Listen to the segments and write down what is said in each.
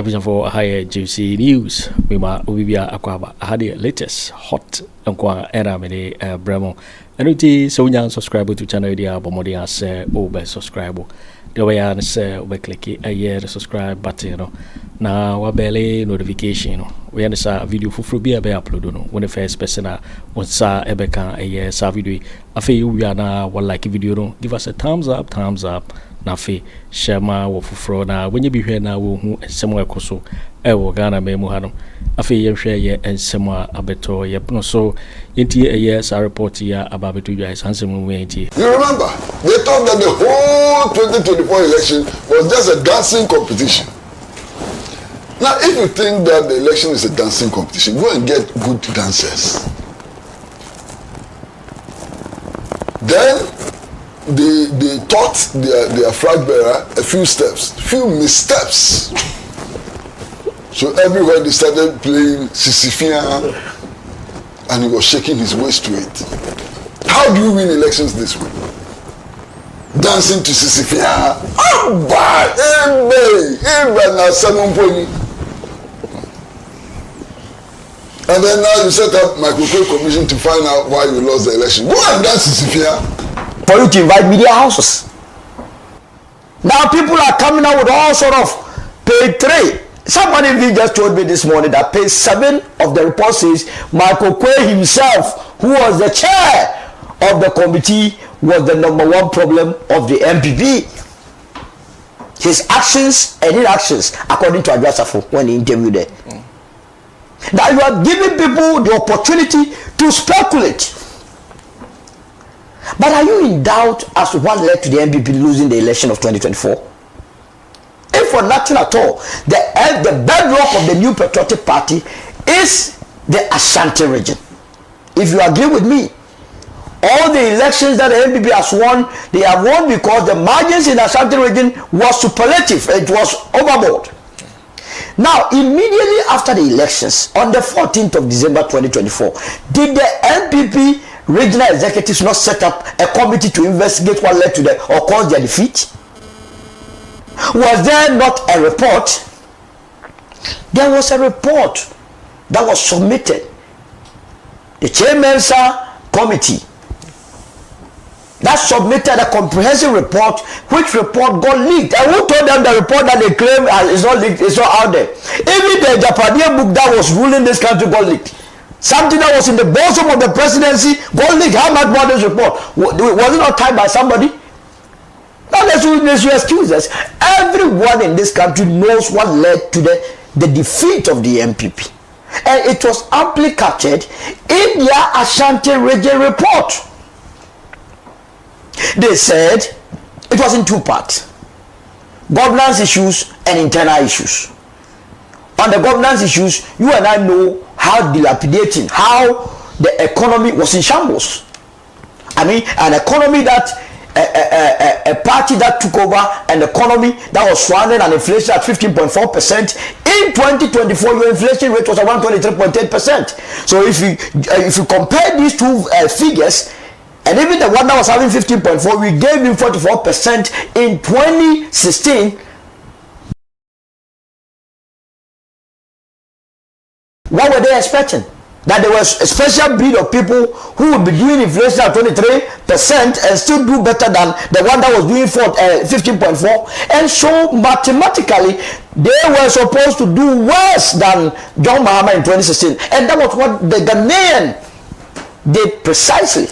Episode for higher juicy news. We ma ubibia akwaba had the latest hot nkwa era me bremo. Enuti so nya subscribe to channel dia bomodi as obe subscribe. The way I say we click the subscribe button no. Na wabele notification no. We understand video fufuru bi be upload no. When the first person onsa ebeka sa video afi we na like video no. Give us a thumbs up. Na fe shema wo fufuro na wenye bi hwe na wo hu ensem ekoso e wo Ghana memu hanom afe ye hwe ye ensem abeto ye no so yenti sa report ya ababeto dwa sansem mu yenti. You remember they thought that the whole 2024 election was just a dancing competition. Now if you think that the election is a dancing competition, go and get good dancers. Then they taught their flag bearer a few missteps. So everywhere they started playing Cecilia and he was shaking his waist to it. How do you win elections this way? Dancing to Cecilia. And then now you set up microcredit commission to find out why you lost the election. Go and dance Cecilia. For you to invite media houses. Now people are coming out with all sort of page 3. Somebody just told me this morning that page 7 of the report says Michael Kwe himself, who was the chair of the committee, was the #1 problem of the NPP. His actions and inactions, according to Agyapong when he interviewed them. Now you are giving people the opportunity to speculate. But are you in doubt as to what led to the NPP losing the election of 2024? If for nothing at all, the bedrock of the new patriotic party is the Asante region. If you agree with me, all the elections that the NPP has won, they have won because the margins in the Asante region was superlative. It was overboard. Now, immediately after the elections, on the 14th of December 2024, did the NPP regional executives not set up a committee to investigate what led to or caused their defeat? Was there not a report? There was a report that was submitted. The chairman's committee that submitted a comprehensive report, which report got leaked. And who told them the report that they claim is not leaked, is not out there? Even the dapaah book that was ruling this country got leaked. Something that was in the bosom of the presidency got leaked. How much more this report? Was it not typed by somebody? Now let's excuse us. Everyone in this country knows what led to the defeat of the NPP. And it was amply captured in their Asante region report. They said it was in 2 parts: governance issues and internal issues. On the governance issues, you and I know how dilapidating, how the economy was in shambles. I mean, an economy that a party that took over an economy that was running an inflation at 15.4%. In 2024, your inflation rate was around 23.8%. So if you compare these two figures, and even the one that was having 15.4, we gave him 44% in 2016. What were they expecting? That there was a special breed of people who would be doing inflation at 23% and still do better than the one that was doing 15.4. And so mathematically, they were supposed to do worse than John Mahama in 2016. And that was what the Ghanaian did precisely.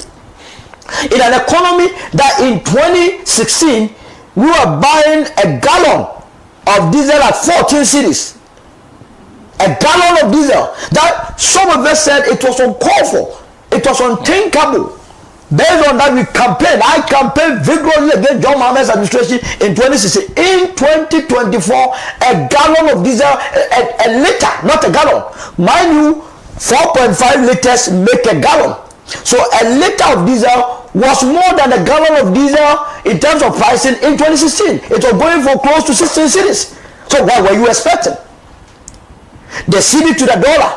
In an economy that in 2016, we were buying a gallon of diesel at 14 cedis. A gallon of diesel. That some of us said it was uncalled for. It was unthinkable. Based on that, I campaigned vigorously against John Mahama's administration in 2016. In 2024, a gallon of diesel, a liter, not a gallon. Mind you, 4.5 liters make a gallon. So a liter of diesel was more than a gallon of diesel in terms of pricing in 2016. It was going for close to 16 cedis. So what were you expecting? The cedi to the dollar,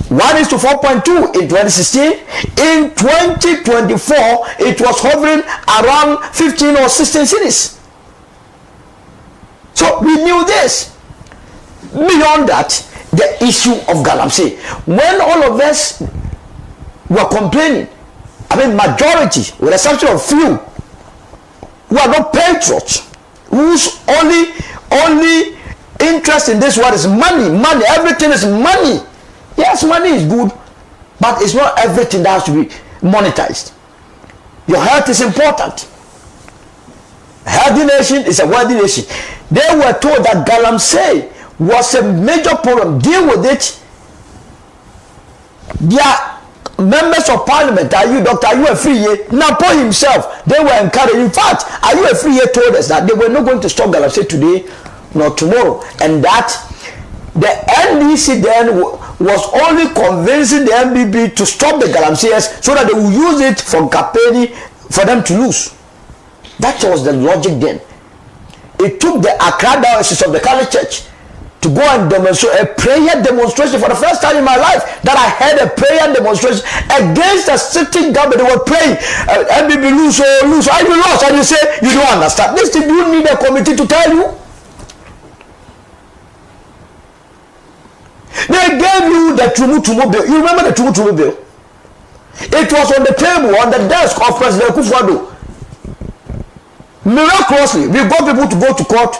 1:4.2 in 2016. In 2024, it was hovering around 15 or 16 cedis. So we knew this. Beyond that, the issue of galamsey. When all of us were complaining, I mean majority, with the exception of few, who are not patriots, whose only interest in this world is money, everything is money. Yes, money is good, but it's not everything that has to be monetized. Your health is important. A healthy nation is a wealthy nation. They were told that galamsey was a major problem. Deal with it. Their members of parliament, are you Dr. Ayuefriye, NAPO himself, they were encouraged. In fact, Ayuefriye told us that they were not going to stop galamsey today nor tomorrow, and that the NDC then was only convincing the NPP to stop the galamseyers so that they will use it for campaigning for them to lose. That was the logic then. It took the Accra Diocese of the Catholic Church to go and demonstrate a prayer demonstration for the first time in my life that I had a prayer demonstration against a sitting government. They were praying, NPP lose, I will lose, and you say you don't understand. This thing, you need a committee to tell you. They gave you the Tumu bill. You remember the Tumu bill? It was on the table, on the desk of President Akufo Addo. Miraculously, we got people to go to court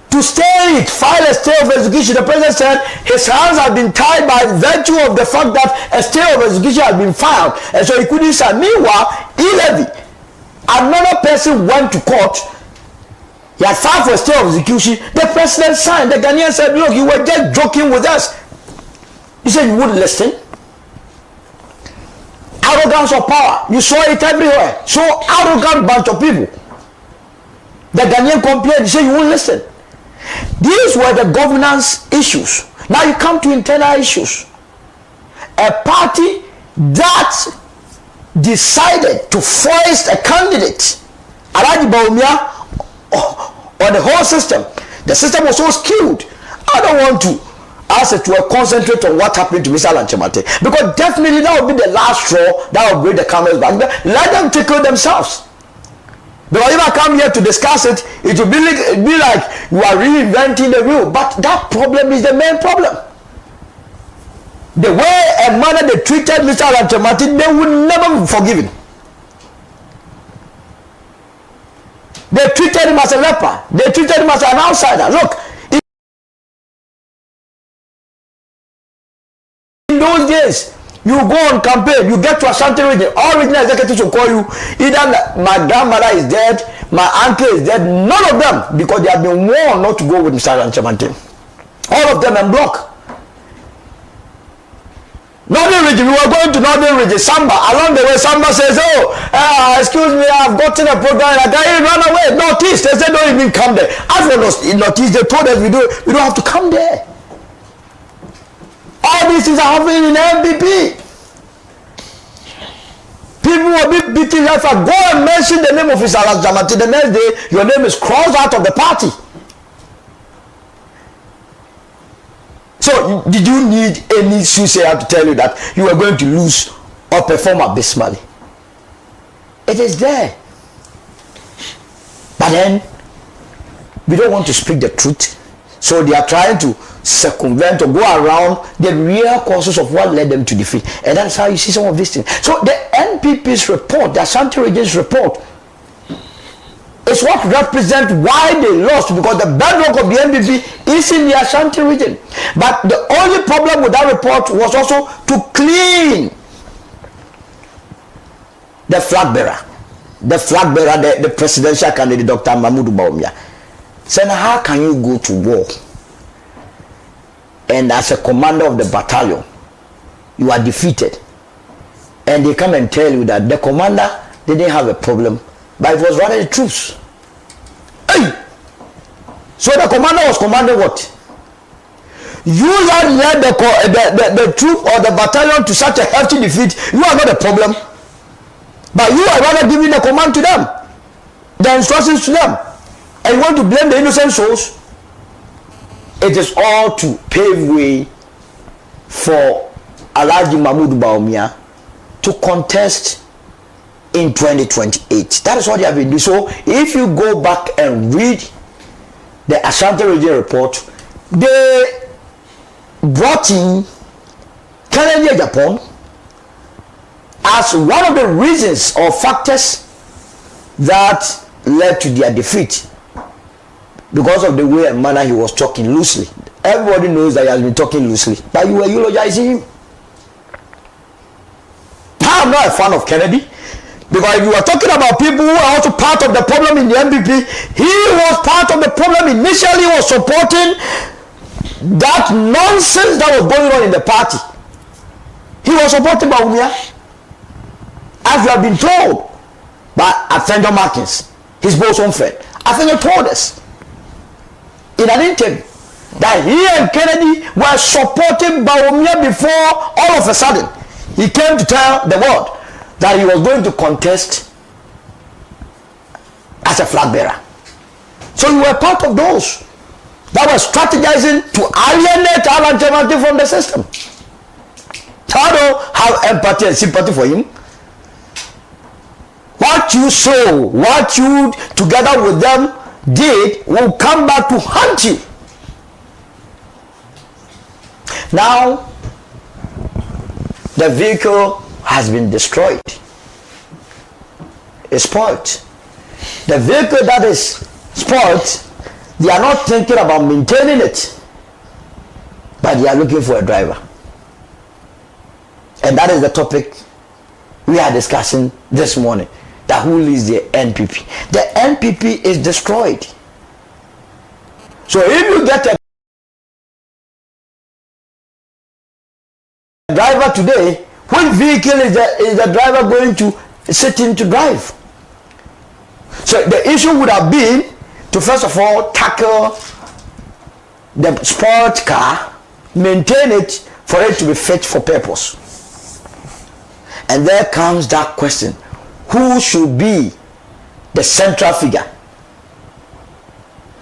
to stay it, file a stay of execution. The president said his hands have been tied by virtue of the fact that a stay of execution has been filed, and so he couldn't sign. Meanwhile, another person went to court. He had filed for a stay of execution. The president signed. The Ghanaian said, "Look, you were just joking with us." He said, "You wouldn't listen." Arrogance of power. You saw it everywhere. So arrogant bunch of people. The Ghanaian complained. He said, "You won't listen." These were the governance issues. Now you come to internal issues. A party that decided to foist a candidate, Bawumia, on the whole system. The system was so skewed. I don't want to ask it to concentrate on what happened to Mr. Lanchemate, because definitely that would be the last straw that will bring the camel's back. Let them tickle themselves. Because if I come here to discuss it, it will be like you are reinventing the wheel. But that problem is the main problem. The way and manner they treated Mr. Lanchemate, they would never be forgiven. They treated him as a leper. They treated him as an outsider. Look, in those days, you go on campaign, you get to Asante region, all regional executives will call you, either my grandmother is dead, my uncle is dead, none of them, because they have been warned not to go with Mr. Lanchemate. All of them en bloc. Northern region, we were going to Northern region, Samba. Along the way, Samba says, "Oh, excuse me, I've gotten a program. I can't run away." Northeast, they said, "Don't even come there." As for Northeast, they told us we don't have to come there. All these things are happening in NPP. People will be beating left and go and mention the name of Mr. Lanchemate. The next day, your name is crossed out of the party. So, did you need any soothsayer to tell you that you were going to lose or perform abysmally? It is there. But then, we don't want to speak the truth. So, they are trying to circumvent or go around the real causes of what led them to defeat. And that's how you see some of these things. So, the NPP's report, the Asante region's report, is what represents why they lost, because the bedrock of the NPP is in the Asante region. But the only problem with that report was also to clean the flag bearer. The presidential candidate, Dr. Mahamadu Bawumia. So now how can you go to war and as a commander of the battalion, you are defeated, and they come and tell you that the commander didn't have a problem, but it was rather the troops. Hey! So the commander was commanding what? You led the troop or the battalion to such a hefty defeat. You are not a problem, but you are rather giving the command to them, the instructions to them, and you want to blame the innocent souls. It is all to pave way for Alhaji Mahamadu Bawumia to contest in 2028. That is what they have been doing. So if you go back and read the Asante region report, they brought in Kennedy Agyapong as one of the reasons or factors that led to their defeat, because of the way and manner he was talking loosely. Everybody knows that he has been talking loosely, but you were eulogizing him. I'm not a fan of Kennedy, because if you are talking about people who are also part of the problem in the NPP, he was part of the problem. Initially, he was supporting that nonsense that was going on in the party. He was supporting Bawumia, as you have been told by Afenyo Markin, his bosom friend. Afenyo told us in an interview that he and Kennedy were supporting Bawumia before all of a sudden he came to tell the world that he was going to contest as a flag bearer. So you were part of those that were strategizing to alienate Alan Kyeremanteng from the system. So I don't have empathy and sympathy for him. What you saw, what you together with them did, will come back to haunt you. Now, the vehicle has been destroyed. It's spoiled. The vehicle that is spoiled, they are not thinking about maintaining it, but they are looking for a driver. And that is the topic we are discussing this morning. That who leads the NPP? The NPP is destroyed. So if you get a driver today, which vehicle is the driver going to sit in to drive? So the issue would have been to first of all tackle the sport car, maintain it for it to be fit for purpose. And there comes that question: who should be the central figure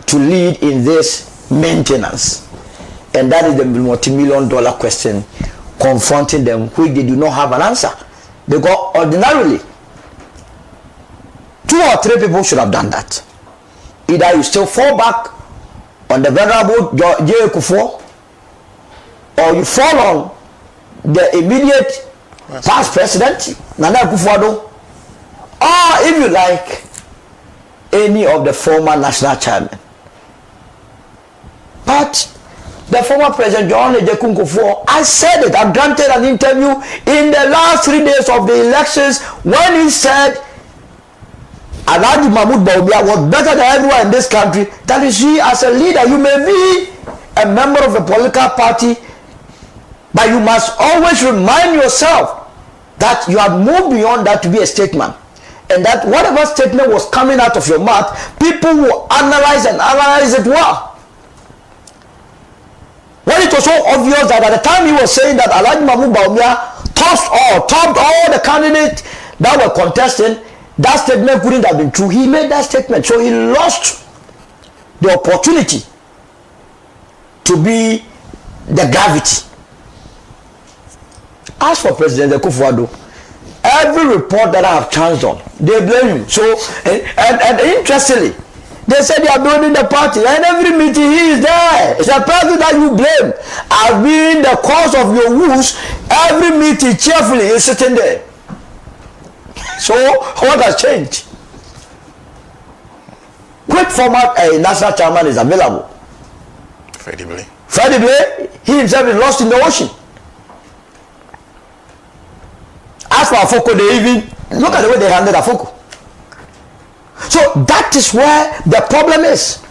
to lead in this maintenance? And that is the multi-million-dollar question confronting them, which they do not have an answer. Because ordinarily, 2 or 3 people should have done that. Either you still fall back on the venerable Akufo, or you fall on the immediate past president, Nana Akufo Addo, or if you like, any of the former national chairmen. But the former president John Ejekunkufo, I said it, I granted an interview in the last 3 days of the elections when he said Mahamadu Bawumia was better than everyone in this country. That is, he as a leader, you may be a member of a political party, but you must always remind yourself that you have moved beyond that to be a statesman. And that whatever statement was coming out of your mouth, people will analyze and analyze it well. When it was so obvious that at the time he was saying that Mahamadu Bawumia topped all the candidates that were contesting, that statement couldn't have been true. He made that statement, so he lost the opportunity to be the gravity. As for President Akufo Addo, every report that I have chanced on, they blame him. So, and interestingly, they said they are building the party, and every meeting he is there. It's a person that you blame as being the cause of your woes. Every meeting, cheerfully, he's sitting there. So, what has changed? Which former national chairman is available? Freddie Blay, he himself is lost in the ocean. As for Afoko, they even look at the way they handled Afoko. So that is where the problem is.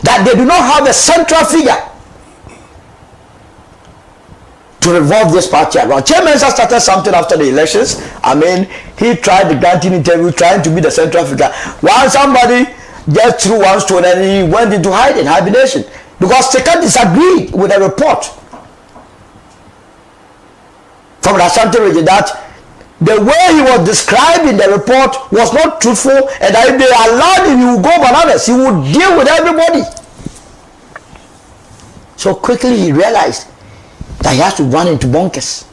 That they do not have a central figure to revolve this party around. Chairman started something after the elections. I mean, he tried the granting interview, trying to be the central figure. While somebody just threw one stone and he went into hibernation. Because Seka disagreed with the report from the Asante region that the way he was described in the report was not truthful, and that if they allowed him, he would go bananas. He would deal with everybody. So quickly he realized that he has to run into bunkers.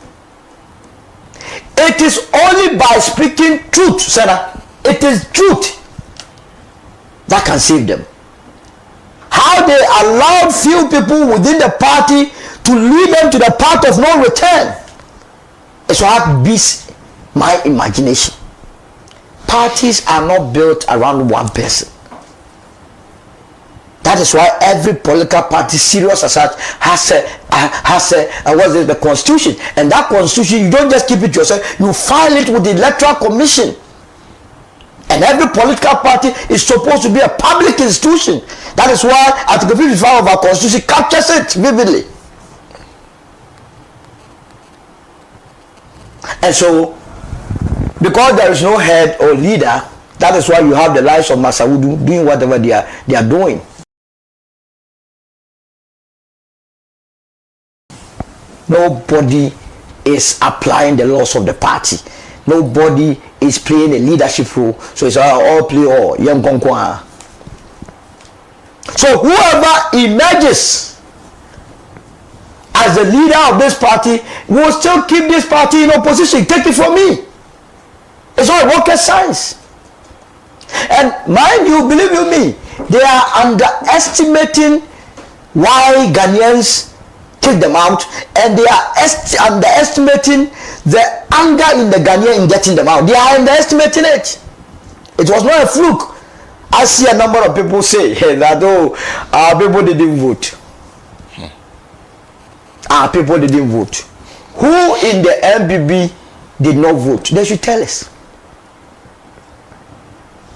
It is only by speaking truth, Sarah. It is truth that can save them. How they allowed few people within the party to lead them to the path of no return. It's what beats my imagination. Parties are not built around one person. That is why every political party, serious as such, has the constitution. And that constitution, you don't just keep it yourself, you file it with the electoral commission. And every political party is supposed to be a public institution. That is why Article 55 of our constitution captures it vividly. And so, because there is no head or leader, that is why you have the likes of Masaudu doing whatever they are doing. Nobody is applying the laws of the party. Nobody is playing a leadership role. So it's all play all. So whoever emerges as the leader of this party will still keep this party in opposition. Take it from me. It's all rocket science. And mind you, believe you me, they are underestimating why Ghanaians kick them out, and they are underestimating the anger in the Ghanaian in getting them out. They are underestimating it. It was not a fluke. I see a number of people say that our people didn't vote. Our people didn't vote. Who in the NPP did not vote? They should tell us.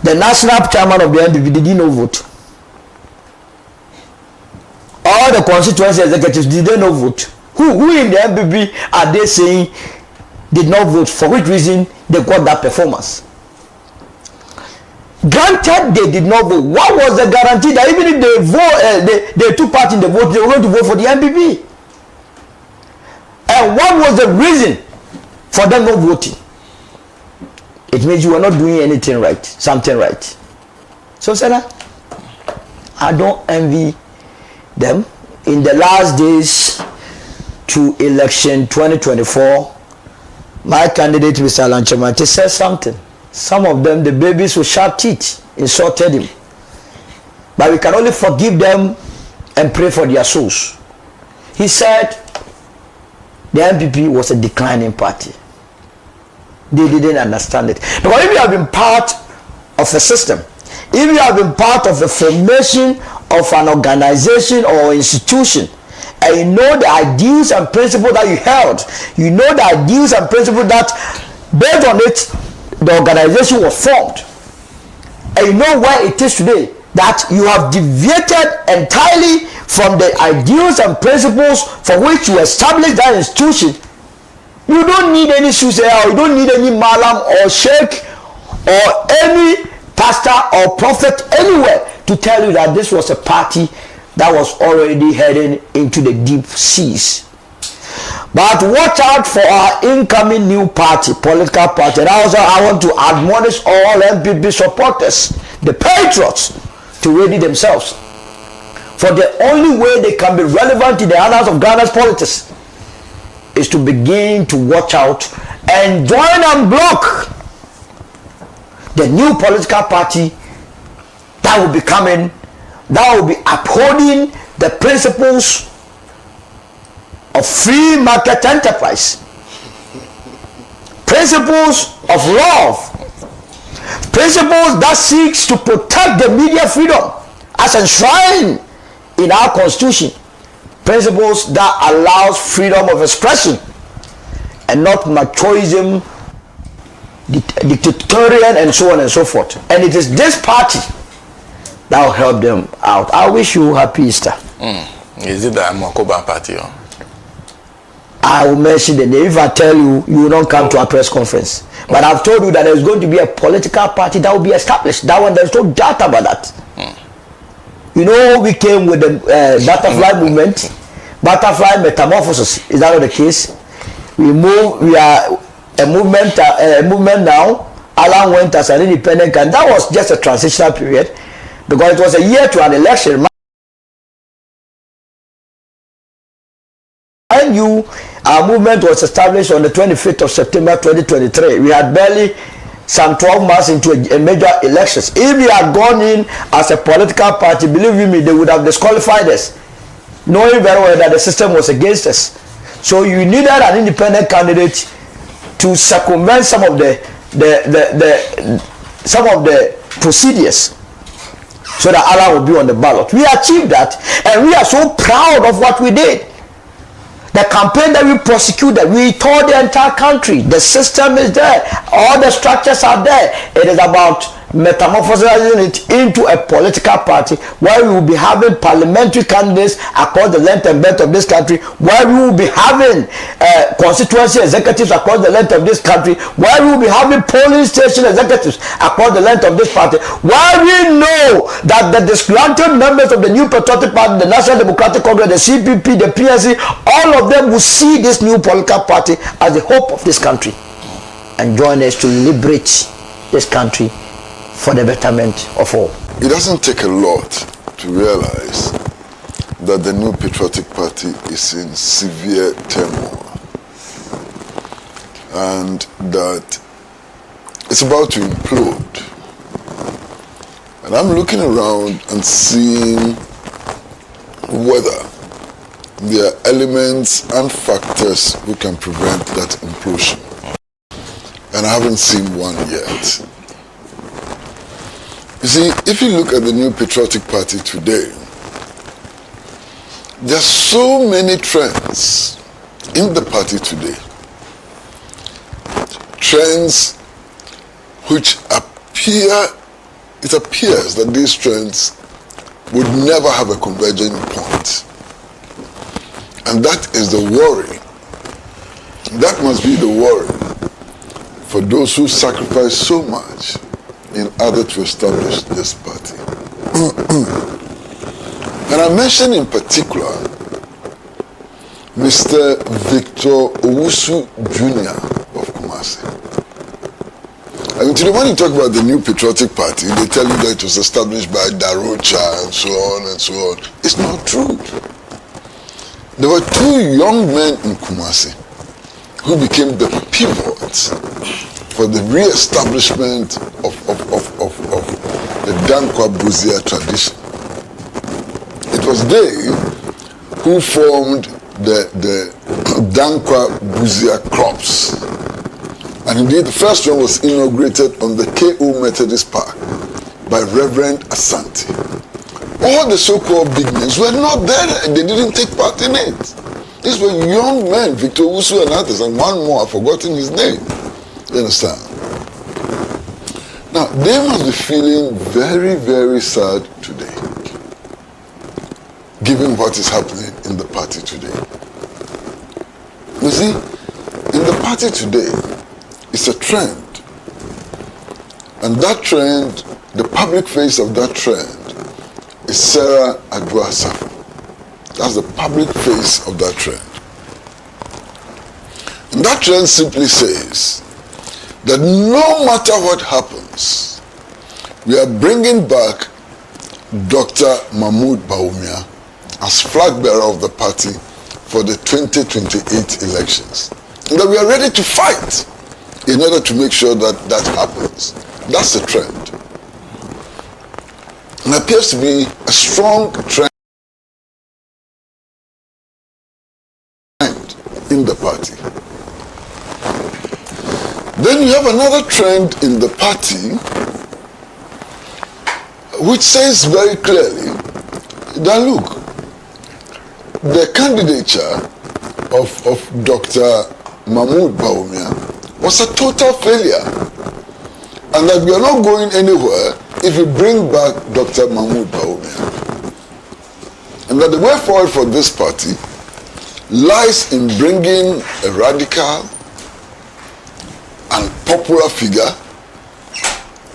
The national chairman of the NPP did not vote. All the constituency executives did they not vote? Who in the NPP are they saying did not vote? For which reason they got that performance? Granted, they did not vote. What was the guarantee that even if they vote, they took part in the vote, they were going to vote for the NPP? And what was the reason for them not voting? It means you were not doing anything right, something right. So, Senna, I don't envy them. In the last days to election 2024, my candidate, Mr. Alan Chemante, said something. Some of them, the babies with sharp teeth, insulted him. But we can only forgive them and pray for their souls. He said the NPP was a declining party. They didn't understand it. Because if you have been part of a system, if you have been part of the formation of an organization or institution, and you know the ideals and principles that you held, you know the ideals and principles that based on it the organization was formed, and you know where it is today, that you have deviated entirely from the ideals and principles for which you established that institution, you don't need any soothsayer, or you don't need any malam or sheikh or any pastor or prophet anywhere to tell you that this was a party that was already heading into the deep seas. But watch out for our incoming new party, political party. And also I want to admonish all NPP supporters, the patriots, to ready themselves. For the only way they can be relevant in the annals of Ghana's politics is to begin to watch out and join and block the new political party that will be coming, that will be upholding the principles of free market enterprise, principles of love, principles that seeks to protect the media freedom as enshrined in our constitution, principles that allows freedom of expression and not machoism, dictatorial, and so on and so forth. And it is this party that will help them out. I wish you happy Easter. Is it the Amokoba party? I will mention the name. If I tell you, you will not come to a press conference. But I've told you that there's going to be a political party that will be established. That one, there's no doubt about that. You know, we came with the butterfly movement, butterfly metamorphosis. Is that not the case? We are a movement now. Alan went as an independent candidate. That was just a transitional period because it was a year to an election. Mind you, our movement was established on the 25th of September 2023. We had barely some 12 months into a major elections. If we had gone in as a political party, believe me, they would have disqualified us, knowing very well that the system was against us. So you needed an independent candidate to circumvent some of the procedures, so that Allah will be on the ballot. We achieved that, and we are so proud of what we did. The campaign that we prosecuted, we toured the entire country. The system is there. All the structures are there. It is about metamorphosing it into a political party where we will be having parliamentary candidates across the length and breadth of this country, where we will be having constituency executives across the length of this country, where we will be having polling station executives across the length of this party, where we know that the disgruntled members of the New Patriotic Party, the National Democratic Congress, the CPP, the PNC, all of them will see this new political party as the hope of this country and join us to liberate this country for the betterment of all. It doesn't take a lot to realize that the New Patriotic Party is in severe turmoil and that it's about to implode. And I'm looking around and seeing whether there are elements and factors who can prevent that implosion. And I haven't seen one yet. You see, if you look at the New Patriotic Party today, there are so many trends in the party today. Trends which it appears that these trends would never have a converging point. And that is the worry. That must be the worry for those who sacrifice so much in order to establish this party. And I mention in particular Mr. Victor Owusu Jr. of Kumasi. I mean, today when you talk about the New Patriotic Party, they tell you that it was established by Darocha and so on and so on. It's not true. There were two young men in Kumasi who became the pivot for the re-establishment of the Dankwa Buzia tradition. It was they who formed the Dankwa Buzia crops. And indeed, the first one was inaugurated on the KO Methodist Park by Reverend Asante. All the so-called big names were not there. They didn't take part in it. These were young men, Victor Usu and others, and one more, I've forgotten his name. You understand? Now, they must be feeling very, very sad today, given what is happening in the party today. You see, in the party today, it's a trend. And that trend, the public face of that trend, is Sarah Adwasa. That's the public face of that trend. And that trend simply says that no matter what happens, we are bringing back Dr. Mahamadu Bawumia as flag bearer of the party for the 2028 elections. And that we are ready to fight in order to make sure that that happens. That's the trend. And appears to be a strong trend in the party. Then you have another trend in the party which says very clearly that look, the candidature of Dr. Mahamadu Bawumia was a total failure, and that we are not going anywhere if we bring back Dr. Mahamadu Bawumia. And that the way forward for this party lies in bringing a radical and popular figure,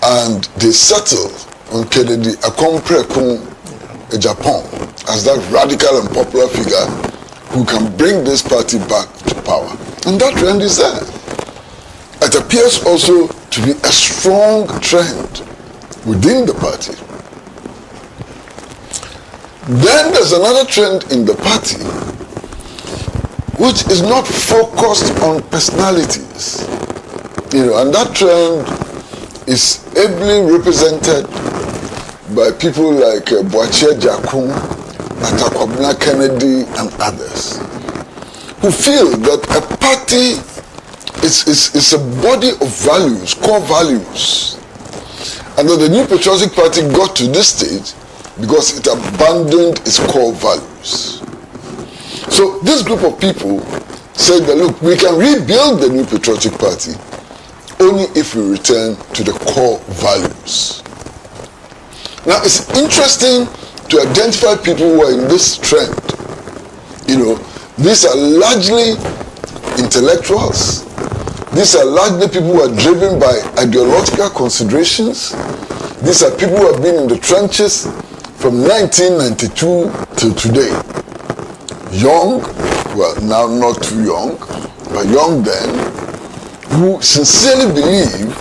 and they settled on Kennedy Agyapong as that radical and popular figure who can bring this party back to power. And that trend is there. It appears also to be a strong trend within the party. Then there's another trend in the party which is not focused on personalities. And that trend is ably represented by people like Boakye Agyarko, Atta, Kwabena, Kennedy, and others, who feel that a party is a body of values, core values, and that the New Patriotic Party got to this stage because it abandoned its core values. So this group of people said that, look, we can rebuild the New Patriotic Party only if we return to the core values. Now, it's interesting to identify people who are in this trend. You know, these are largely intellectuals. These are largely people who are driven by ideological considerations. These are people who have been in the trenches from 1992 till today. Young, well, now not too young, but young then, who sincerely believe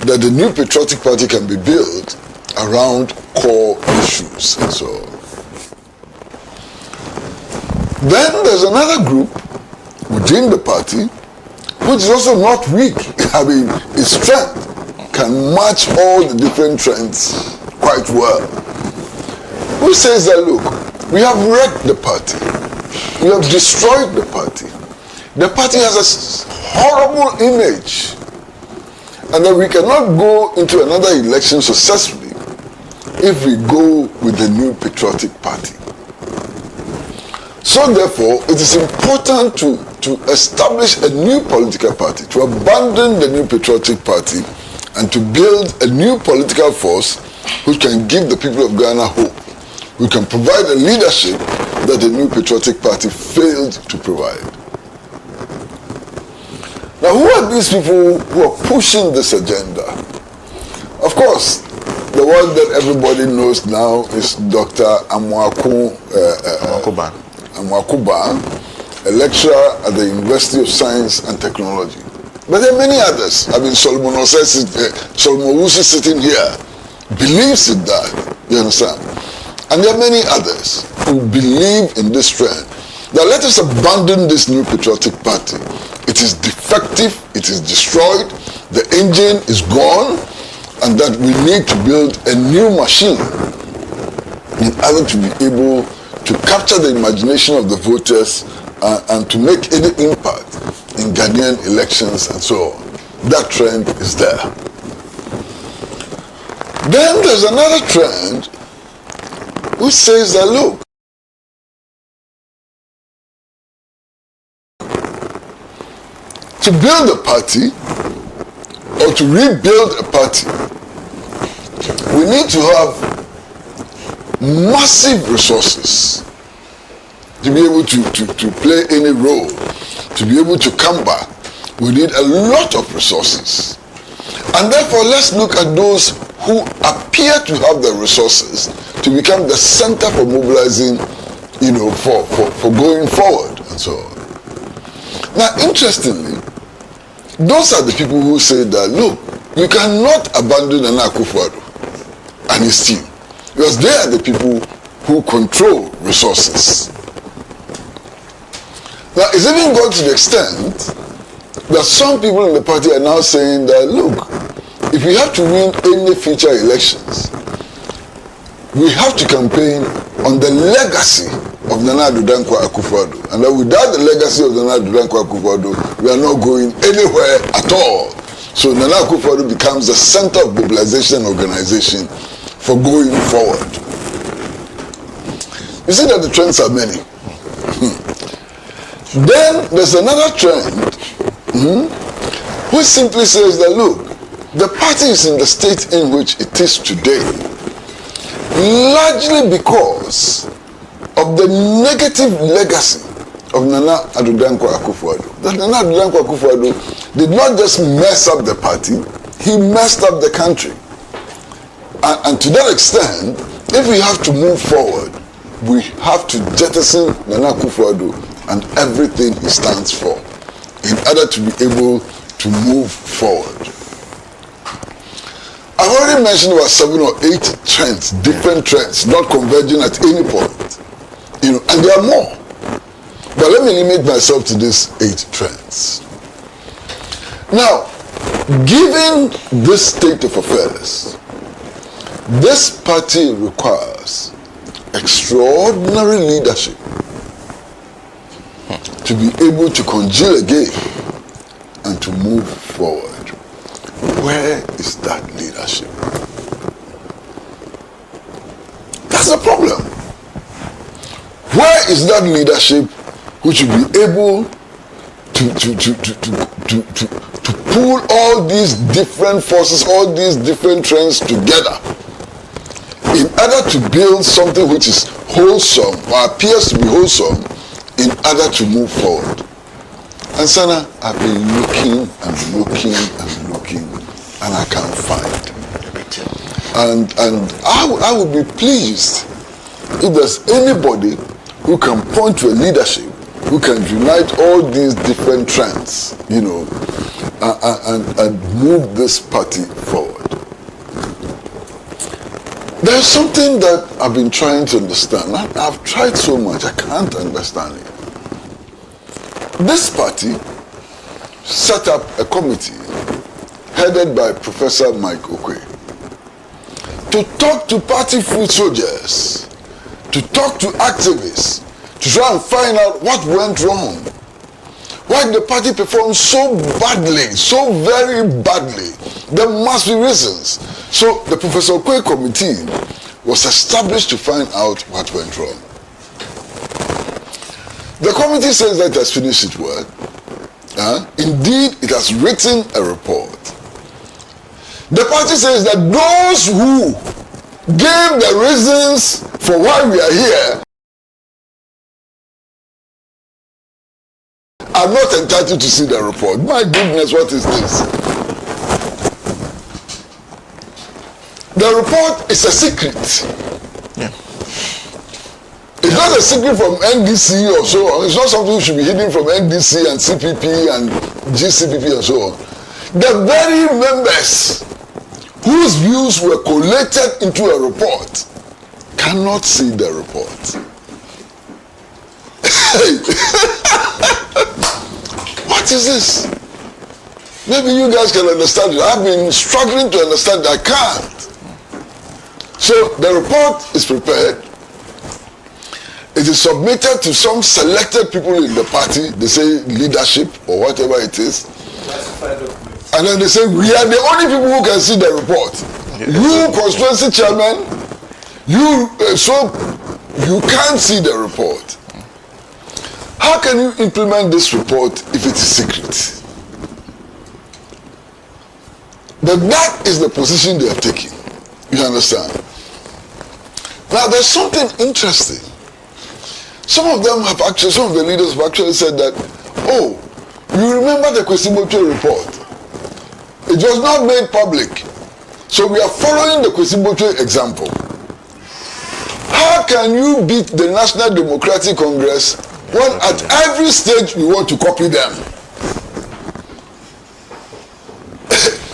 that the New Patriotic Party can be built around core issues and so on. Then there's another group within the party which is also not weak. I mean, its strength can match all the different trends quite well. Who says that, look, we have wrecked the party. We have destroyed the party. The party has a horrible image, and that we cannot go into another election successfully if we go with the New Patriotic Party. So therefore, it is important to establish a new political party, to abandon the New Patriotic Party, and to build a new political force which can give the people of Ghana hope. We can provide a leadership that the New Patriotic Party failed to provide. Now, who are these people who are pushing this agenda? Of course, the one that everybody knows now is Dr. Amwaku a lecturer at the University of Science and Technology. But there are many others. I mean, Solomon Wusi sitting here believes in that. You understand? And there are many others who believe in this trend. Now let us abandon this New Patriotic Party. It is defective, it is destroyed, the engine is gone, and that we need to build a new machine in order to be able to capture the imagination of the voters and to make any impact in Ghanaian elections and so on. That trend is there. Then there's another trend which says that, look, to build a party or to rebuild a party, we need to have massive resources to be able to play any role, to be able to come back. We need a lot of resources. And therefore, let's look at those who appear to have the resources to become the center for mobilizing, you know, for going forward and so on. Now, interestingly, those are the people who say that, look, you cannot abandon Akufo Addo and his team, because they are the people who control resources. Now, it's even gone to the extent that some people in the party are now saying that, look, if we have to win any future elections, we have to campaign on the legacy of Nana Addo Akufo Addo, and that without the legacy of Nana Addo Akufo Addo, we are not going anywhere at all. So Nana Akufo Addo becomes the center of mobilization and organization for going forward. You see that the trends are many. Then there's another trend which simply says that, look, the party is in the state in which it is today largely because of the negative legacy of Nana Addo Akufo Addo. That Nana Addo Akufo Addo did not just mess up the party, he messed up the country. And to that extent, if we have to move forward, we have to jettison Nana Akufo Addo and everything he stands for in order to be able to move forward. I've already mentioned about 7 or 8 trends, different trends, not converging at any point. You know, and there are more. But let me limit myself to these 8 trends. Now, given this state of affairs, this party requires extraordinary leadership to be able to congeal again and to move forward. Where is that leadership? That's the problem. Where is that leadership which will be able to pull all these different forces, all these different trends together in order to build something which is wholesome or appears to be wholesome in order to move forward? And Sana, I've been looking and looking and looking, and I can't find. And I would be pleased if there's anybody who can point to a leadership who can unite all these different trends, you know, and move this party forward. There's something that I've been trying to understand. I've tried so much, I can't understand it. This party set up a committee headed by Professor Mike Okwe to talk to party foot soldiers, to talk to activists, to try and find out what went wrong. Why the party performed so badly, so very badly. There must be reasons. So the Professor Okwe committee was established to find out what went wrong. The committee says that it has finished its work. Indeed, it has written a report. The party says that those who gave the reasons for why we are here are not entitled to see the report. My goodness, what is this? The report is a secret. Yeah. It's not a secret from NDC or so on. It's not something that should be hidden from NDC and CPP and GCPP and so on. The very members whose views were collated into a report cannot see the report. What is this? Maybe you guys can understand it. I've been struggling to understand it. I can't. So the report is prepared. It is submitted to some selected people in the party. They say leadership or whatever it is. And then they say, we are the only people who can see the report. You, constituency chairman, so you can't see the report. How can you implement this report if it is secret? But that is the position they are taking. You understand? Now there's something interesting. Some of the leaders have actually said that, oh, you remember the Kwesibotwe report? It was not made public. So we are following the Kwesibotwe example. How can you beat the National Democratic Congress when at every stage we want to copy them?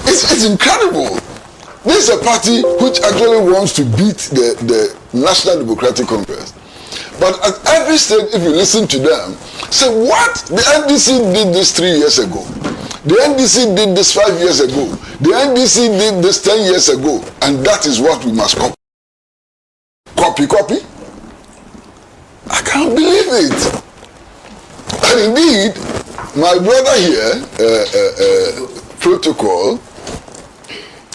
It's incredible. This is a party which actually wants to beat the National Democratic Congress. But at every stage, if you listen to them, say, what? The NDC did this 3 years ago. The NDC did this 5 years ago. The NDC did this 10 years ago. And that is what we must copy. Copy. I can't believe it. And indeed, my brother here, Protocol,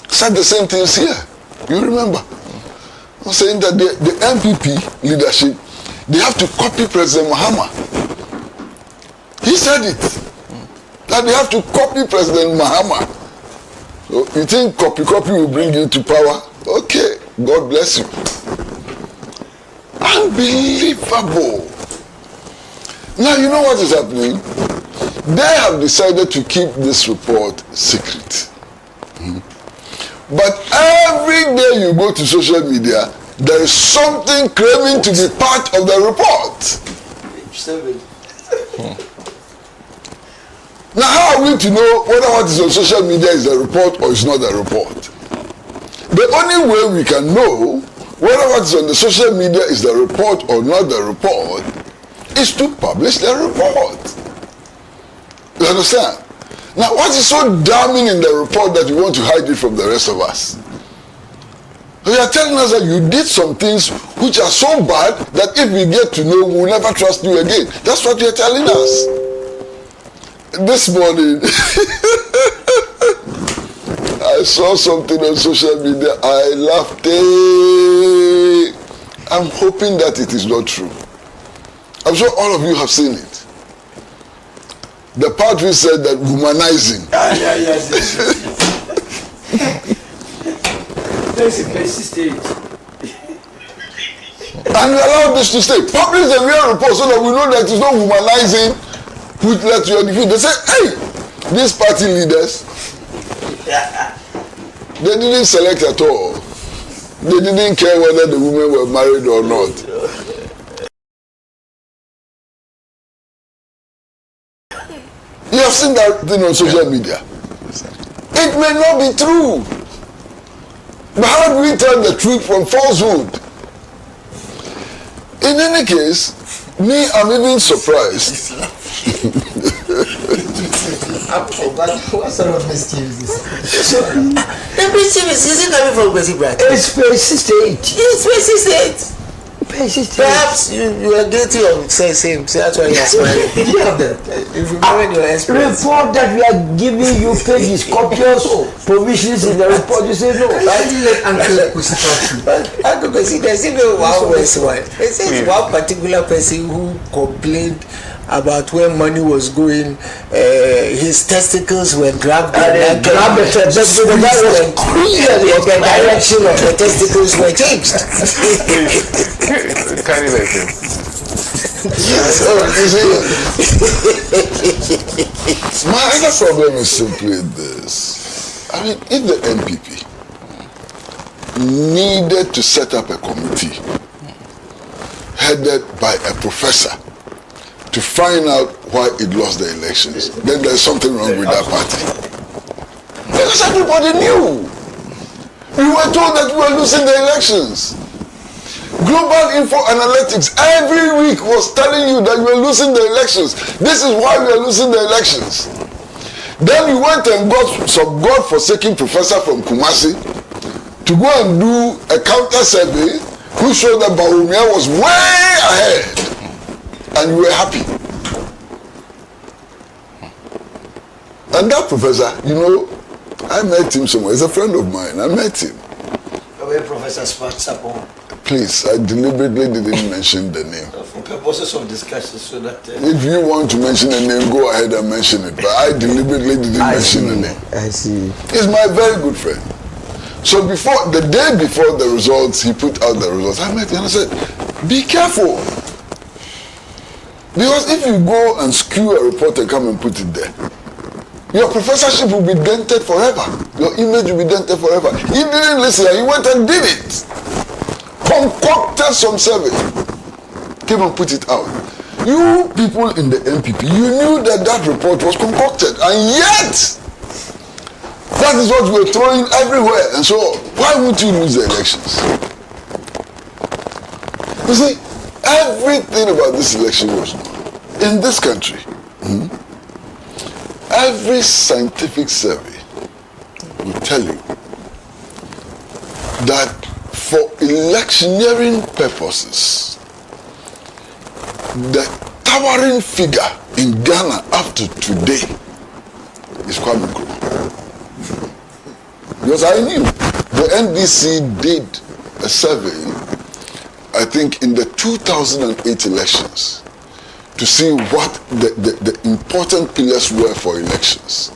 said the same things here. You remember? I'm saying that the NPP leadership, they have to copy President Mahama. He said it. That they have to copy President Mahama. So you think copy will bring you to power? Okay, God bless you. Unbelievable. Now you know what is happening? They have decided to keep this report secret. But every day you go to social media, there is something claiming to be part of the report. Now how are we to know whether what is on social media is the report or is not the report? The only way we can know whether what is on the social media is the report or not the report is to publish the report. You understand? Now, what is so damning in the report that you want to hide it from the rest of us? You are telling us that you did some things which are so bad that if we get to know, we'll never trust you again. That's what you're telling us. This morning, I saw something on social media. I laughed. I'm hoping that it is not true. I'm sure all of you have seen it. The part we said that womanizing. Yes. And we allow this to stay. Publish the real report so that we know that it's not womanizing which led to your defeat. They say, hey, these party leaders, they didn't select at all. They didn't care whether the women were married or not. You have seen that thing on social media. It may not be true. But how do we tell the truth from falsehood? In any case, me, I'm even surprised. What sort of mischief is this? The mischief is coming from Kwesi Brad. It's persistent. It's persistent. Perhaps you are guilty of saying so that's why you are smiling. If you remember your experience. Report that we are giving you pages, copious provisions in the report. You say no. Why did you let Uncle Kwesi talk to you? But Uncle Kwesi, there's even one worse one. It says one particular person who complained about when money was going, his testicles were grabbed and the direction of the testicles were changed. My other problem is simply this. I mean, if the NPP needed to set up a committee headed by a professor to find out why it lost the elections, then there's something wrong with that party. Because everybody knew. We were told that we were losing the elections. Global Info Analytics every week was telling you that we were losing the elections. This is why we are losing the elections. Then we went and got some God-forsaken professor from Kumasi to go and do a counter survey who showed that Bawumia was way ahead. And we were happy. And that professor, you know, I met him somewhere. He's a friend of mine. I met him. Professor Sapon. Please, I deliberately didn't mention the name. For purposes of discussion, so that... If you want to mention the name, go ahead and mention it. But I deliberately didn't mention the name. I see. He's my very good friend. So before, the day before the results, he put out the results. I met him and I said, be careful. Because if you go and skew a report and come and put it there, your professorship will be dented forever. Your image will be dented forever. He didn't listen, he went and did it. Concocted some survey. Came and put it out. You people in the NPP, you knew that that report was concocted. And yet, that is what we were throwing everywhere. And so, why would you lose the elections? You see, everything about this election was known. In this country, every scientific survey will tell you that for electioneering purposes, the towering figure in Ghana up to today is Kwame Nkrumah. Because I knew the NDC did a survey, I think in the 2008 elections, to see what the important pillars were for elections.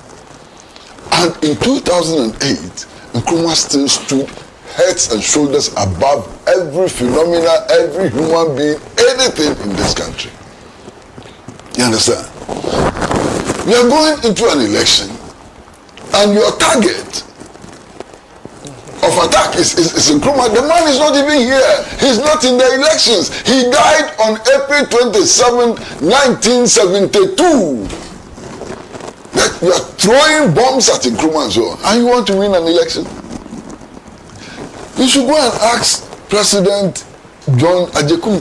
And in 2008, Nkrumah still stood heads and shoulders above every phenomena, every human being, anything in this country. You understand? We are going into an election, and your target of attack is Nkrumah. The man is not even here. He's not in the elections. He died on April 27, 1972. That you are throwing bombs at Nkrumah and you want to win an election? You should go and ask President John Agyapong.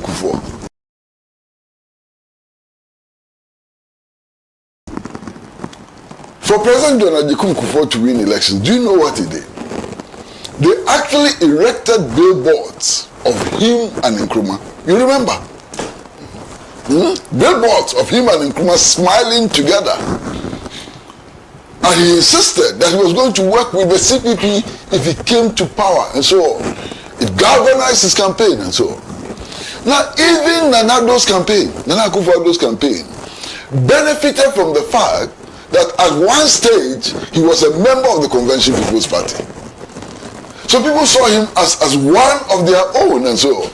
For President John Akufo to win elections, do you know what he did? They actually erected billboards of him and Nkrumah. You remember? Billboards of him and Nkrumah smiling together. And he insisted that he was going to work with the CPP if he came to power and so on. It galvanized his campaign and so on. Now, even Nana Akufo Addo's campaign, benefited from the fact that at one stage he was a member of the Convention People's Party. So people saw him as one of their own and so on.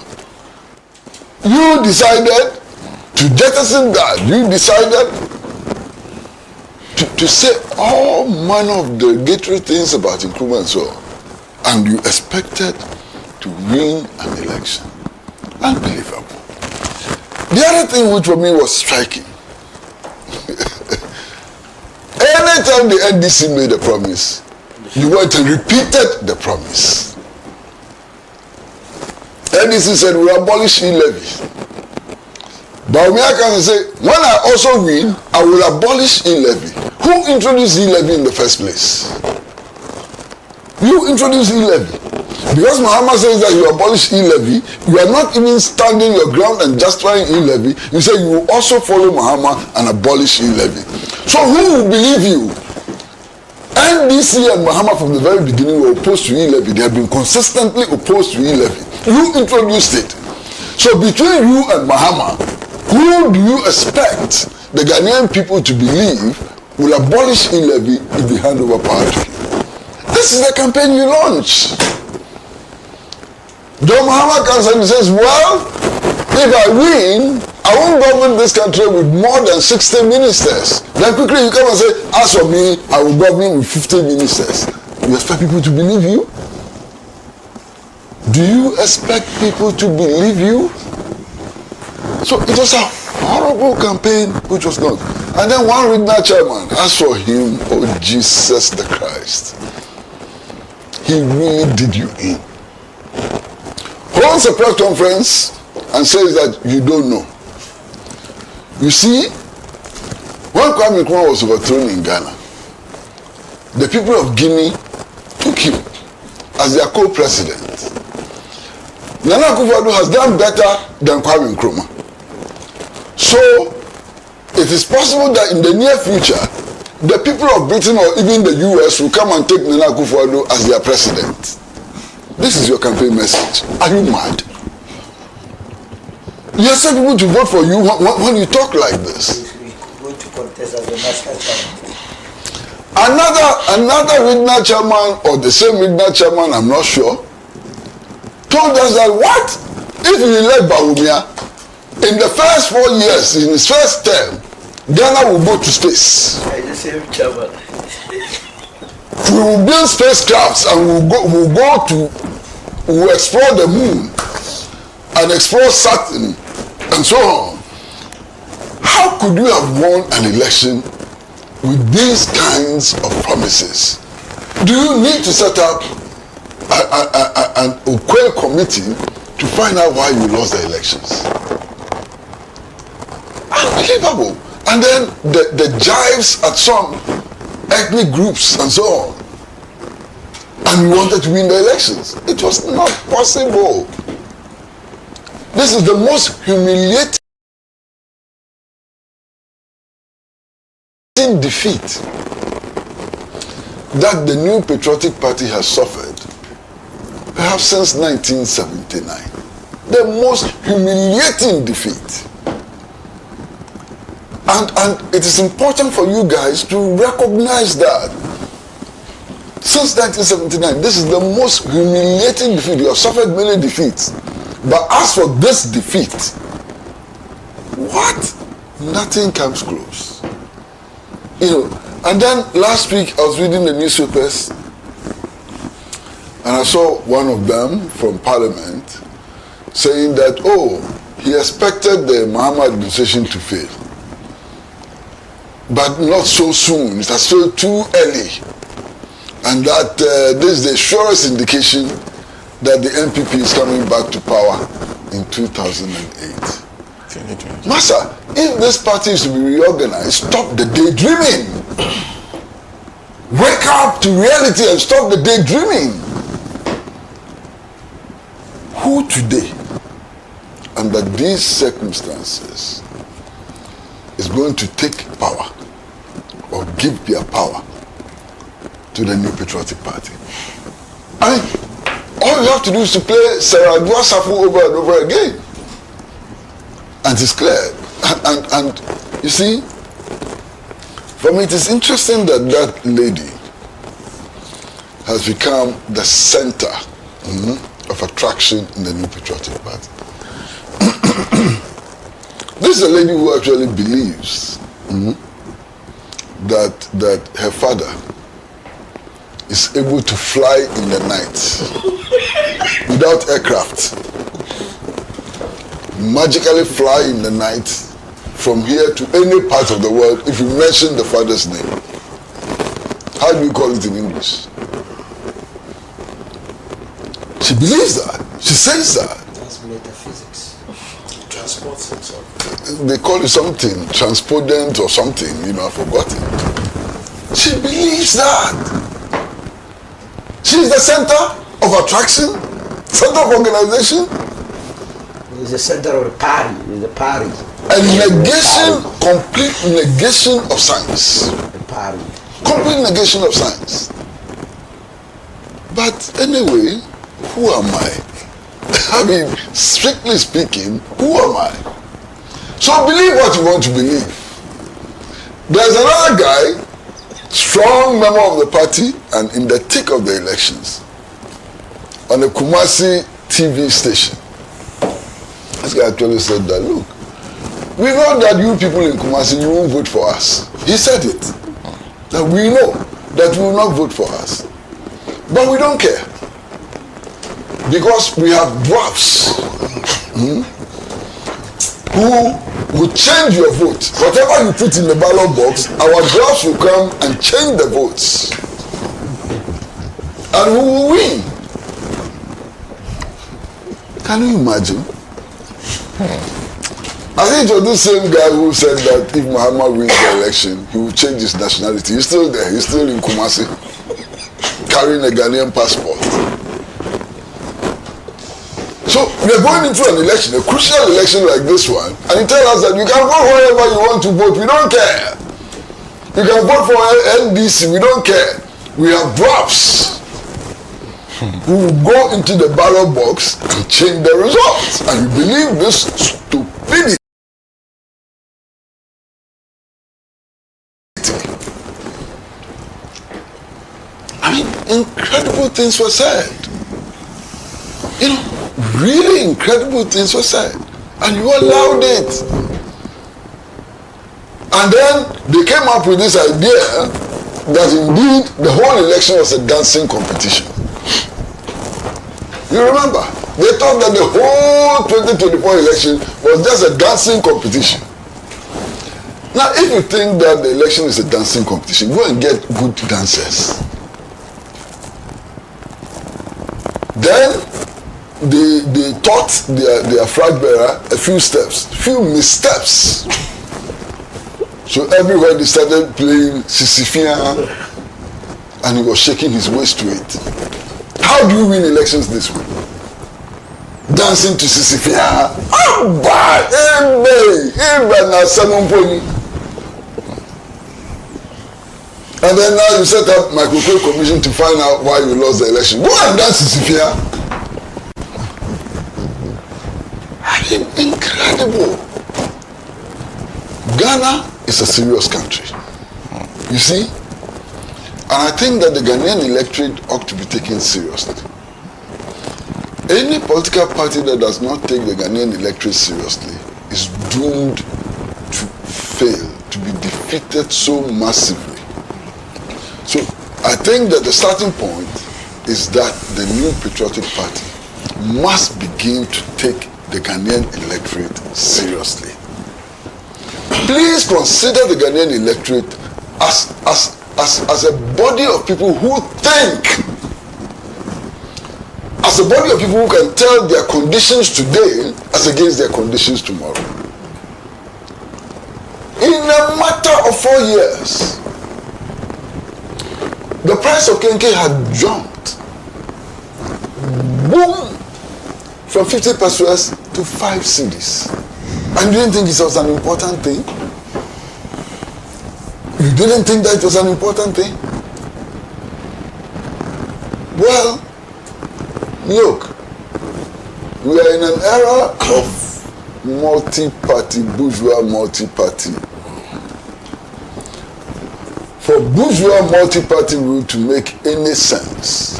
You decided to jettison that. You decided to say all manner of derogatory things about Nkrumah and so on. And you expected to win an election. Unbelievable. The other thing which for me was striking, anytime the NDC made a promise, you went and repeated the promise. NDC said, we abolish e-levy. Bawumia can say, when I also win, I will abolish e-levy. Who introduced e-levy in the first place? You introduced e-levy. Because Muhammad says that you abolish e-levy, you are not even standing your ground and justifying e-levy. You say you will also follow Muhammad and abolish e-levy. So who will believe you? NDC and Muhammad from the very beginning were opposed to e-levy. They have been consistently opposed to e-levy. You introduced it. So between you and Muhammad, who do you expect the Ghanaian people to believe will abolish e-levy if they hand over power to you? This is the campaign you launch. John Muhammad comes and says, well, if I win, I won't govern this country with more than 60 ministers. Then quickly you come and say, as for me, I will govern with 50 ministers. You expect people to believe you? Do you expect people to believe you? So it was a horrible campaign which was done. And then one regional chairman, as for him, oh Jesus the Christ, he really did you in. Holds a press conference and says that you don't know. You see, when Kwame Nkrumah was overthrown in Ghana, the people of Guinea took him as their co-president. Nana Akufo Addo has done better than Kwame Nkrumah. So, it is possible that in the near future, the people of Britain or even the US will come and take Nana Akufo Addo as their president. This is your campaign message. Are you mad? You expect people to vote for you when you talk like this. Going to contest as the national chairman. Another regional chairman or the same regional chairman, I'm not sure, told us that what if we elect Bawumia in the first 4 years, in his first term, Ghana will go to space. The same chairman. We will build spacecrafts and we'll explore the moon and explore Saturn and so on. How could you have won an election with these kinds of promises? Do you need to set up an Okwe committee to find out why you lost the elections? Unbelievable. And then the jives at some ethnic groups and so on. And we wanted to win the elections. It was not possible. This is the most humiliating defeat that the New Patriotic Party has suffered, perhaps since 1979. The most humiliating defeat. And it is important for you guys to recognize that. Since 1979, this is the most humiliating defeat. You have suffered many defeats. But as for this defeat, what? Nothing comes close. You know, and then last week I was reading the newspapers and I saw one of them from Parliament saying that, oh, he expected the Mahamadu administration to fail. But not so soon. It has failed too early. And that this is the surest indication that the NPP is coming back to power in 2008. Master, if this party is to be reorganized, stop the daydreaming. Wake up to reality and stop the daydreaming. Who today, under these circumstances, is going to take power or give their power to the New Patriotic Party? I mean, all you have to do is to play Sarah Safu over and over again. And it's clear. And you see, for me it is interesting that that lady has become the center of attraction in the New Patriotic Party. This is a lady who actually believes that her father is able to fly in the night without aircraft. Magically fly in the night from here to any part of the world if you mention the father's name. How do you call it in English? She believes that. She says that. That's metaphysics. Transports himself. They call it something, transpodent or something, I've forgotten. She believes that. She's the center of attraction, center of organization. It's the center of the party. It's the party. A negation, complete negation of science. The party. Complete negation of science. But anyway, who am I? I mean, strictly speaking, who am I? So believe what you want to believe. There's another guy, strong member of the party and in the thick of the elections, on a Kumasi TV station. This guy actually said that, look, we know that you people in Kumasi, you won't vote for us. He said it. That we know that you will not vote for us. But we don't care. Because we have dwarfs who will change your vote. Whatever you put in the ballot box, our dwarfs will come and change the votes. And who will win? Can you imagine? I think it was the same guy who said that if Muhammad wins the election, he will change his nationality. He's still there. He's still in Kumasi, carrying a Ghanaian passport. So we are going into an election, a crucial election like this one, and you tell us that you can vote wherever you want to vote. We don't care. You can vote for NDC. We don't care. We have drops who will go into the ballot box and change the results. And you believe this stupidity. I mean, incredible things were said. Really incredible things were said. And you allowed it. And then they came up with this idea that indeed the whole election was a dancing competition. You remember? They thought that the whole 2024 election was just a dancing competition. Now, if you think that the election is a dancing competition, go and get good dancers. Then they taught their flag bearer a few missteps. So everywhere they started playing Cecilia, and he was shaking his waist to it. How do you win elections this way? Dancing to Cecilia. And then now you set up microphone commission to find out why you lost the election. Go and dance Cecilia. Incredible. Ghana is a serious country. You see? And I think that the Ghanaian electorate ought to be taken seriously. Any political party that does not take the Ghanaian electorate seriously is doomed to fail, to be defeated so massively. So I think that the starting point is that the New Patriotic Party must begin to take the Ghanaian electorate seriously. Please consider the Ghanaian electorate as a body of people who think, as a body of people who can tell their conditions today as against their conditions tomorrow. In a matter of 4 years, the price of kenke had jumped. Boom! From 50 pesos to 5 cedis. And you didn't think it was an important thing? You didn't think that it was an important thing? Well, look, we are in an era of multi-party, bourgeois multi-party. For bourgeois multi-party rule to make any sense,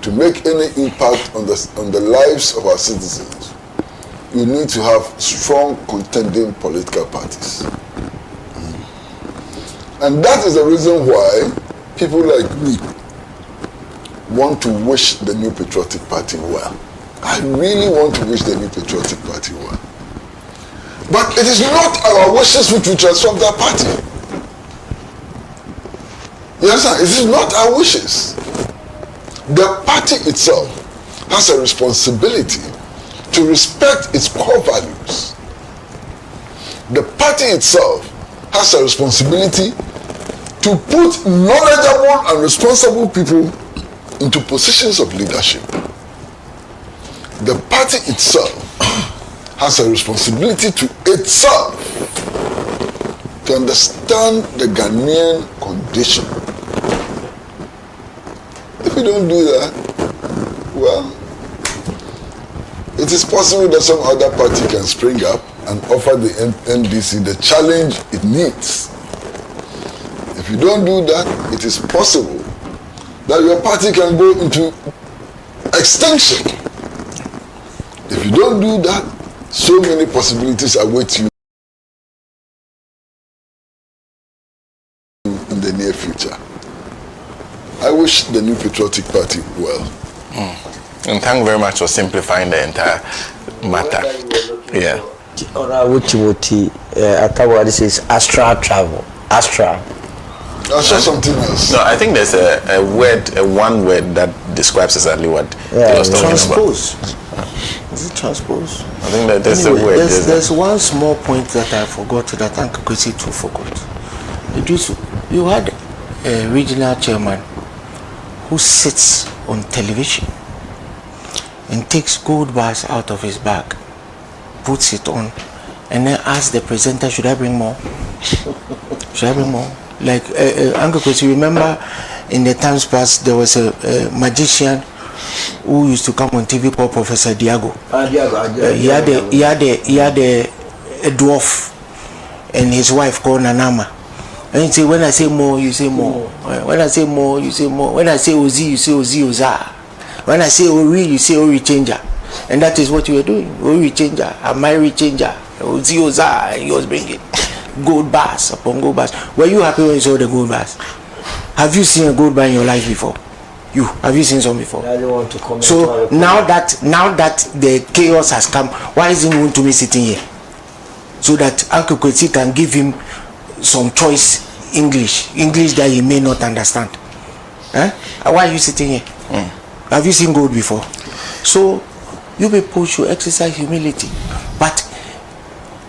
to make any impact on the lives of our citizens, you need to have strong contending political parties. And that is the reason why people like me want to wish the New Patriotic Party well. I really want to wish the New Patriotic Party well. But it is not our wishes which will transform that party. You understand? It is not our wishes. The party itself has a responsibility to respect its core values. The party itself has a responsibility to put knowledgeable and responsible people into positions of leadership. The party itself has a responsibility to itself to understand the Ghanaian condition. If we don't do that, well, it is possible that some other party can spring up and offer the NDC the challenge it needs. If you don't do that, it is possible that your party can go into extinction. If you don't do that, so many possibilities await you in the near future. I wish the New Patriotic Party well. And thank you very much for simplifying the entire matter. Yeah. Atta says astral travel. Astral. I saw something else. No, I think there's a one word that describes exactly what he was talking transpose. about. Is it transpose? I think that there's Anyway, a word. There's one small point that I forgot that Uncle Kwesi too forgot. You had a regional chairman who sits on television and takes gold bars out of his bag, puts it on, and then asks the presenter, should I bring more? Should I bring more? Like Uncle Kwesi, remember in the times past there was a magician who used to come on TV called Professor Diago. He had a dwarf and his wife called Nanama. And he say, when I say more, you say more. When I say more, you say more. When I say Ozi, you say Ozi Oza. When I say Ori, you say Ori Changer. And that is what you were doing. Ori Changer, Amiri Changer, Ozi Oza, and he was bringing gold bars upon gold bars. Were you happy when you saw the gold bars? Have you seen a gold bar in your life before? Have you seen some before? I don't want to comment. So now that the chaos has come, why isn't Wontumi sitting here? So that Uncle Kwesi can give him some choice English that he may not understand. Why are you sitting here? Have you seen gold before? So you people should exercise humility, but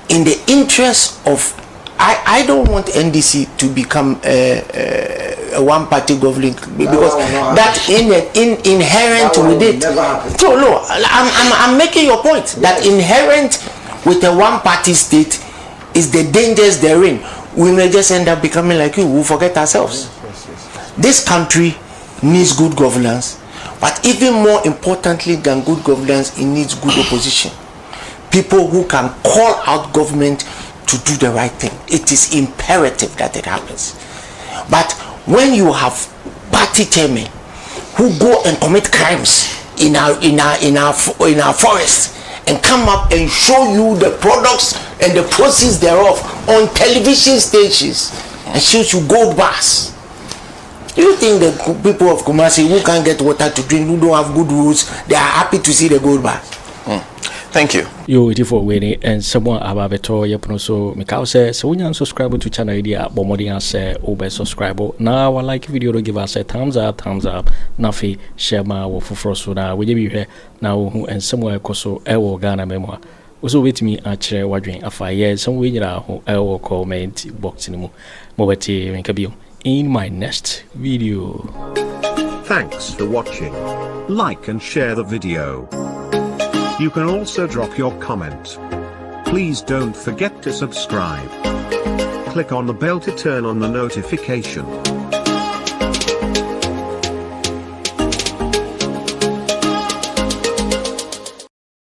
in the interest of I don't want NDC to become a one-party government, because that inherent with it. So no, I'm making your point that inherent with a one-party state is the dangers therein. We may just end up becoming like you. We'll forget ourselves. This country needs good governance, but even more importantly than good governance, it needs good opposition. People who can call out government to do the right thing. It is imperative that it happens. But when you have party chairmen who go and commit crimes in our forests and come up and show you the products and the process thereof on television stations and shows you gold bars, do you think the people of Kumasi who can't get water to drink, who don't have good roads, they are happy to see the gold bars? Thank you. You waiting for winning and someone about beto yepuno so Mikau says so when you subscribe to channel idea bomodi say over subscribe now. I like video to give us a thumbs up nafi share my wo fufro so na we be here now and somewhere koso ewo Ghana memoir also wait me atchere wadwen afa yes some we nyira ho ewo comment box ni mu mo beti menkabio in my next video. Thanks for watching. Like and share the video. You can also drop your comment. Please don't forget to subscribe. Click on the bell to turn on the notification.